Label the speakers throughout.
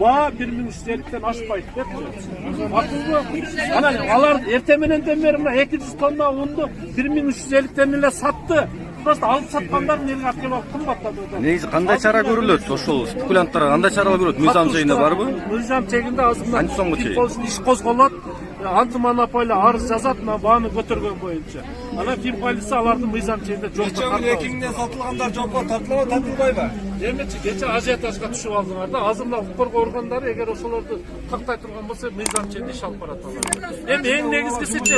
Speaker 1: Bağ 1350'den aşmaydı depti. Akıllı. Ana alar ertemenden beri mına 200 tonna undu 1350'den ile sattı. Просто алып саткандар нелге алып келип алып кымбаттады.
Speaker 2: Негизи кандай чара көрүлөт? Ошол спекулянттарга кандай чаралар көрүлөт? Мыйзам чегинде барбы?
Speaker 1: Мыйзам чегинде азыр
Speaker 2: Канча сомго чейин?
Speaker 1: иш козголот. Антимонополия арыз жазат, мына бааны көтөргөн боюнча. Анан финполиция алардын мыйзам чегинде жокко тартат.
Speaker 3: 2000'den satılganlar jokко тартылабы, тартылбайбы?
Speaker 1: Эмечи кече ажиотажга түшүп алдыңар да. Азыр мына укук коргоо органдары эгер ошолорду тактай турган болсо мыйзам чегинде иш алып барат алар. Эми эң негизгисичи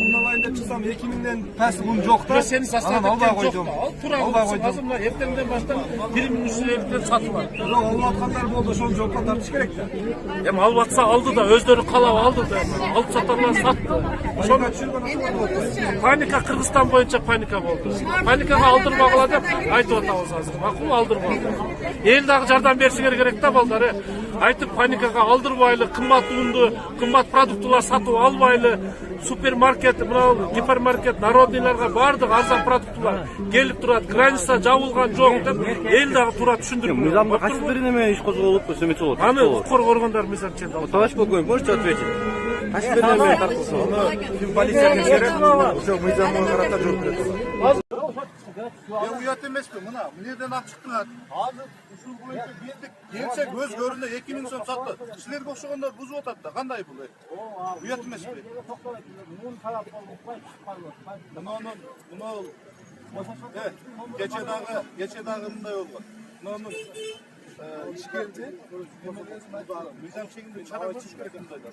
Speaker 3: Муналайында чыксам 2000'den пәс ун жок да.
Speaker 1: сени
Speaker 3: Анан албай койдум.
Speaker 1: Тура азыр мына эртеңден баштап 1350'ден сатылат.
Speaker 3: Жок, алып аткандар болду, ошол жокко тартыш керек да.
Speaker 1: Эми алып атса алды да, өздөрү каалап алды да. Алып сатарлар сатты.
Speaker 3: Ошону түшүргөн ошол болот.
Speaker 1: Паника Кыргызстан боюнча паника болду. Паникага алдырбагыла деп айтып атабыз азыр. Макул алдырбагыла. Эл дагы жардам беришиңер керек да балдар. Айтып паникага алдырбайлы, кымбат унду, кымбат продуктулар сатып албайлы, супермаркет, мына гипермаркет, народныйларга бардык арзан продуктулар келип турат. Граница жабылган жок деп эл дагы тура түшүндүрүп.
Speaker 2: Мыйзамга кайсы бир неме иш козголуп, эмечи болот?
Speaker 1: Аны укук органдар мыйзам чегинде алат.
Speaker 2: Товарищ полковник, можете ответить? Кайсы бир неме тартылса?
Speaker 3: Полиция текшерет, ошо мыйзамга карата жооп берет.
Speaker 4: Uyat emesmi mına? Nereden ak çıktınlar? Hazır usul boyunca geldik. Gelse göz göründe 2000 so'm satты. Sizlerge okşaganlar buzup otadı da. Kanday bu? Uyat emesmi? Bunu geçe dağı bunday oldu. Bunu iş geldi. Mizam çekimde çara koşuş gerek bundaydı.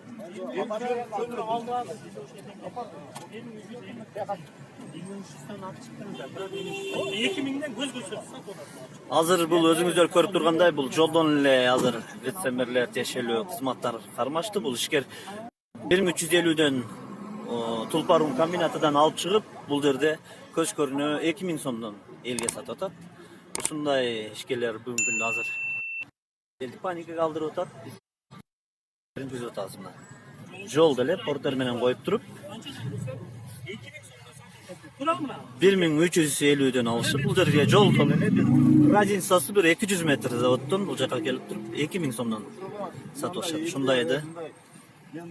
Speaker 2: Азыр бул өзүңүздөр көрүп тургандай бул жолдон эле азыр ветсемерлер тиешелүү кызматтар кармашты. Бул ишкер 1350'ден Тулпарун комбинатыдан алып чыгып, бул жерде көз көрүнө 2000 сомдон элге сатып атат. Ушундай ишкерлер бүгүнкү күндө азыр элди паникага алдырып атат. Биринчи атабыз мына. Жолдо эле портер менен коюп туруп 1350'ден алышып, бул жерге жолдон эле разницасы бир 200 метр заводдон бул жака келип туруп 2000 сомдон сатып атышат. Ушундай эди.
Speaker 4: Ben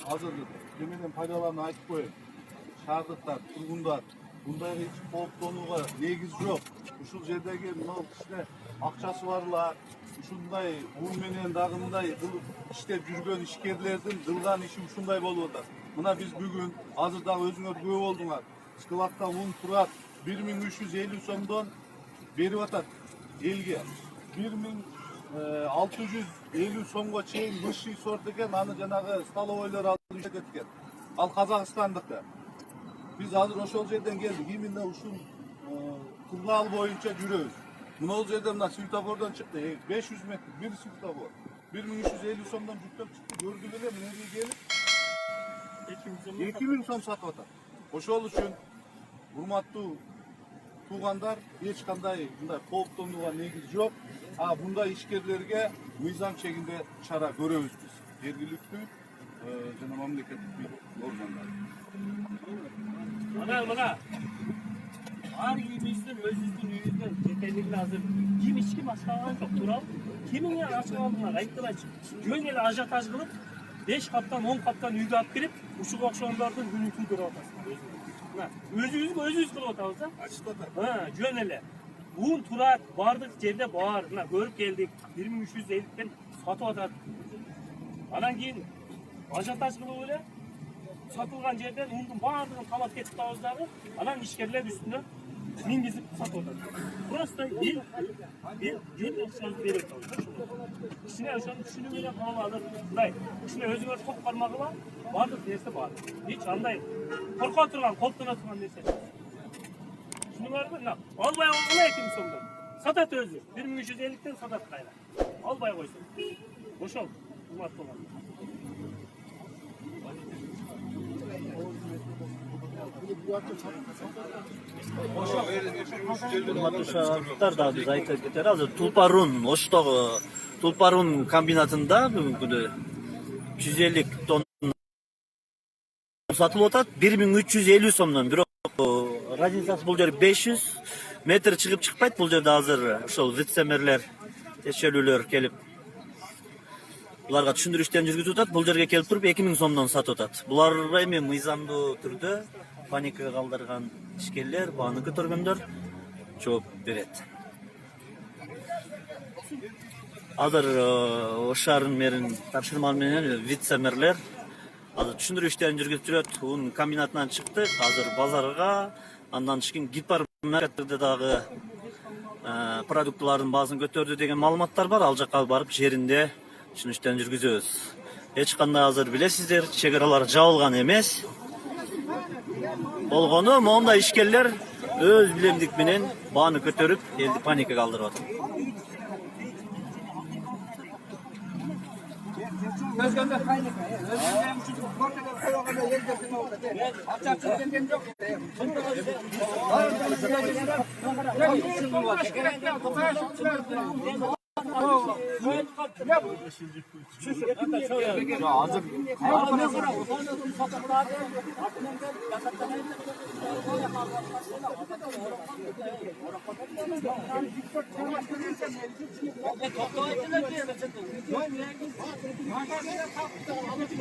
Speaker 4: hazır demeden faydalarını aytıp koyayım. Şahırdıklar, turgunlar, bunday hiç korktuğunuğa negiz yok. Uşul jerdeki mınal kişiler akçası varlar. Uşunday, menen dağınday, bu işlep жүргөн işkerlerden dılgan işi uşunday bolup atar. Mına biz bugün hazır da özüңөр көп oldunlar. Skılatta un turat 1350 somdon berip atat elge. 1650 somga чейин высший сорт экен, аны жанагы столовойлор алып иштеп кеткен. Ал Казакстандыкы. Биз азыр ошол жерден келдик. Именно ушул кырдаал боюнча жүрөбүз. Мына жерде мына светофордон чыкты. 500 метр бир светофор. 1350 сомдон жүктөп чыкты. Көрдүк эле мындай келип 2000 сом сатып атат. Ошол үчүн урматтуу туугандар, эч кандай мындай кооптонууга негиз жок. Bunday işkerlerge mizam çekinde çara görüyoruz biz. Yergilüktü, jana mamleketlik bir organlar.
Speaker 1: Mana. Har kimizin özünün uyundan yeterlikli hazır. Kim içki başkalan çok tural. Kimin ya açık aldığına ayıptılar. Jön ele ajataj kılıp 5 kaptan 10 kaptan uyga alıp girip uşuk okşonlardan günün tüydürü atasın. Özünüz kılıp atalım. Açıklar. Jön ele. Un turat, bardık жерде бар, мына көрүп келдик. 1350'ден сатып атат. Анан кийин ажиотаж кылып эле сатылган жерден ундун баардыгын талап кетип атабыз. Анан ишкерлер үстүнө мингизип сатып атат. Просто жөн акчаны берип атабыз. Кичине ошону түшүнүп эле кабыл алып, мындай кичине өзүңөр топ кармагыла, баардык нерсе бар. Эч андай корко турган, колтуна турган нерсе. Албай алгыла 2000 сомдон. Сатат өзү. 1350'ден сатат кайра. Албай койсун. Ошол урмат болгон.
Speaker 2: Урматтуу да биз айтып кетер. Азыр Тулпарун, Оштогу Тулпарун комбинатында бүгүнкү күндө 150 тонна сатылып атат. 1350 сомдон. Бирок разницасы бул жер 500 метр чыгып чыкпайт. Бул жерде азыр ошол вице-мэрлер, тиешелүүлөр келип Буларга түшүндүрүштөн жүргүзүп атат. Бул жерге келип туруп 2000 сомдон сатып атат. Булар эми мыйзамдуу түрдө паникага калдырган ишкерлер, бааны көтөргөндөр жооп берет. Азыр Ош шаарынын мэринин тапшырмасы менен вице-мэрлер азыр түшүндүрүү иштерин жүргүзүп жүрөт. Унун комбинатынан чыктык. Азыр базарга, андан чыккан гипермаркеттерде дагы продуктылардын баасын көтөрдү деген маалыматтар бар. Ал жакка барып жеринде түшүндүрүү жүргүзөбүз. Эч кандай азыр билесиздер, чек аралар жабылган эмес. Болгону моундай ишкерлер өз билемдик менен бааны көтөрүп, элди паникага калтырып атат.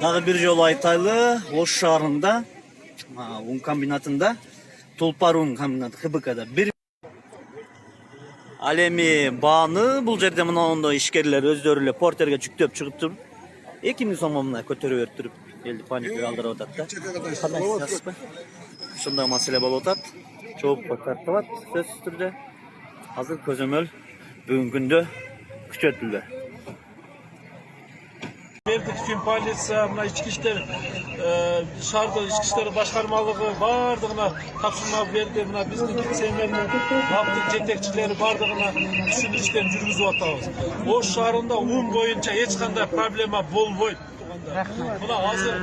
Speaker 2: Дагы бир жолу айтайлы, Ош шаарында un комбинатында, Tulpar un комбинаты ХБКда бир ал эми бааны бул жерде мынандай ишкерлер өздөрү эле портерге жүктөп чыгып туруп 2000 сомго мына көтөрүп өтүрүп элди паникага калтырып атат да. Ушундай маселе болуп атат. Жоопко тартылат сөзсүз түрдө. Азыр көзөмөл бүгүнкү күндө күчөтүлдү.
Speaker 5: Verdik tüm полиция, мына ички иштер, шаардык ички иштер башкармалыгы бардыгына тапшырма берди. Мына биздин вице-мэрдин баптык жетекчилери бардыгына түшүндүрүү иштерин жүргүзүп атабыз. Ош шаарында un боюнча эч кандай проблема болбойт. Мына азыр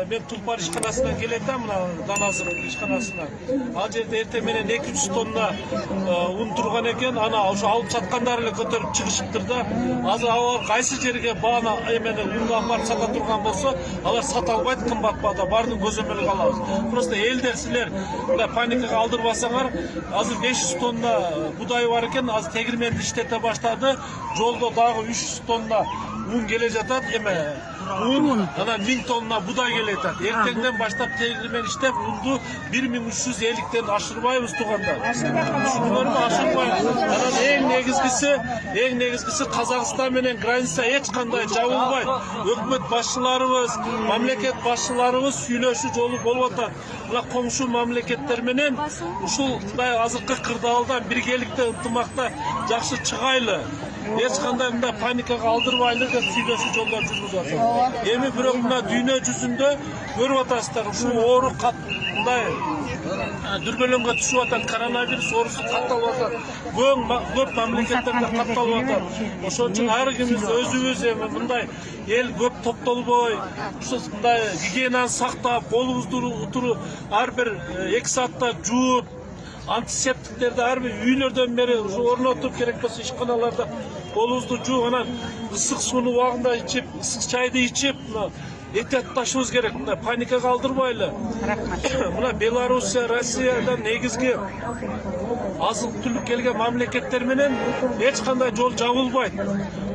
Speaker 5: мен Tulpar ишканасынан келем да, мына Даназыр ишканасынан. Ал жерде эртең менен 200 тонна un турган экен, ана ошо алып саткандар эле көтөрүп чыгышыптыр да. Азыр алар кайсы жерге бааны эмени унга апарып сата турган болсо, алар сата албайт, кымбат баада, баардыгын көзөмөлгө алабыз. Просто элдер силер мындай паникага алдырбасаңар, азыр 500 тонна будай бар экен, азыр тегирменди иштете баштады. Жолдо дагы 300 тонна un келе жатат, эме un анан 1000 тонна будай келе жатат. Эртеңден баштап тегирмен иштеп, унду 1350ден ашырбайбыз туугандар. Түшүндүңөрбү? Ашырбайбыз. Анан эң негизгиси Казакстан менен граница эч кандай жабылбайт. Өкмөт башчыларыбыз, мамлекет башчыларыбыз сүйлөшүү жолу болуп атат. Мына коңшу мамлекеттер менен ушул мындай азыркы кырдаалдан биргеликте ынтымакта жакшы чыгайлы. Эч кандай мындай паникага алдырбайлы деп сүйлөшүү жолдор жүргүзүп атат. Эми бирок мына дүйнө жүзүндө көрүп атасыздар, ушул оору мындай дүрбөлөңгө түшүп атат, коронавирус оорусу катталып атат. Көп мамлекеттерде катталып атат. Ошон үчүн ар кимибиз өзүбүз эми мындай эл көп топтолбой, ушул мындай гигиенаны сактап, колубузду туруп, ар бир 2 саатта жууп, антисептиктерди ар бир үйлөрдөн бери орнотуп, керек болсо ишканаларда колубузду жууп, анан ысык сууну убагында ичип, ысык чайды ичип, эhtiyatlaşыбыз керек. Мына паникага алдырбайлы. Мына Белоруссия, Россиядан негизги азык-түлүк келген мамлекеттер менен эч кандай жол жабылбайт.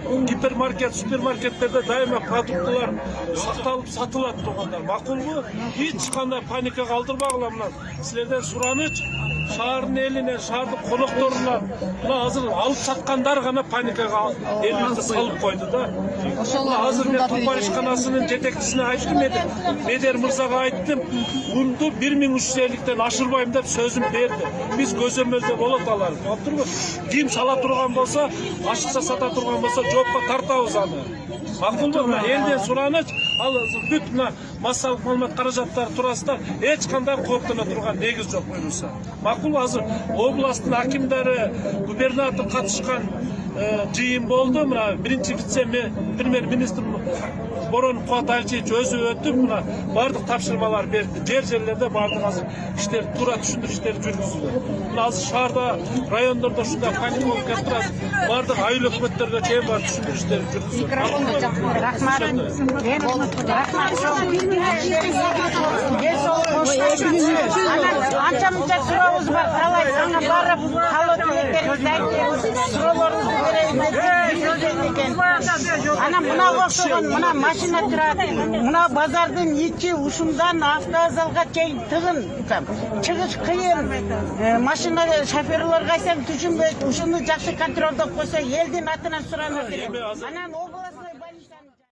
Speaker 5: Гипермаркет, супермаркеттерде дайыма продукталар сакталып сатылат туугандар. Макулбу? Эч кандай паникага алдырбагыла. Мына силерден сураныч, шаардын элинен, шаардын конокторунан мына азыр алып саткандар гана паникага элибизди салып койду да. Азыр мен Tulpar ишканасынын жетекчисине айттым, Медер мырзага айттым, унду 1350ден ашырбайм деп сөзүм берди. Биз көзөмөлдө болот алар. Ким сала турган болсо, ашыкча сата турган болсо жоопко тартабыз аны. Макулбу? Элден сураныч, ал бүт мына массалык маалымат каражаттары туурасында эч кандай кооптоно турган негиз жок буюрса. Макул, азыр областтын акимдери, губернатор катышкан жыйын болду. Мына биринчи вице-премьер-министр Борон Куат Алчевич өзү өтүп, мына бардык тапшырмалар берди. Жерлерде бардык азыр иштер, туура түшүндүрүү иштери жүргүзүлдү. Мына азыр шаарда, райондордо ушундай паник болуп кетип турат. Бардык айыл өкмөттөргө чейин барып түшүндүрүү иштери жүргүзүлдү.
Speaker 6: Анча мынча сурообуз бар, калай ана барып, калоо тилектерибизди айтып, суроолорубузду беребиз. Ana mına okşogon, mına maşina turadi. Mına bazardın içi uşundan avtozalga чейин тыгын. Чыгыш кыйын. Машина шоферлор кайсам түшүнбөйт. Ушуну жакшы контролдоп койсо элдин атынан сураныр. Анан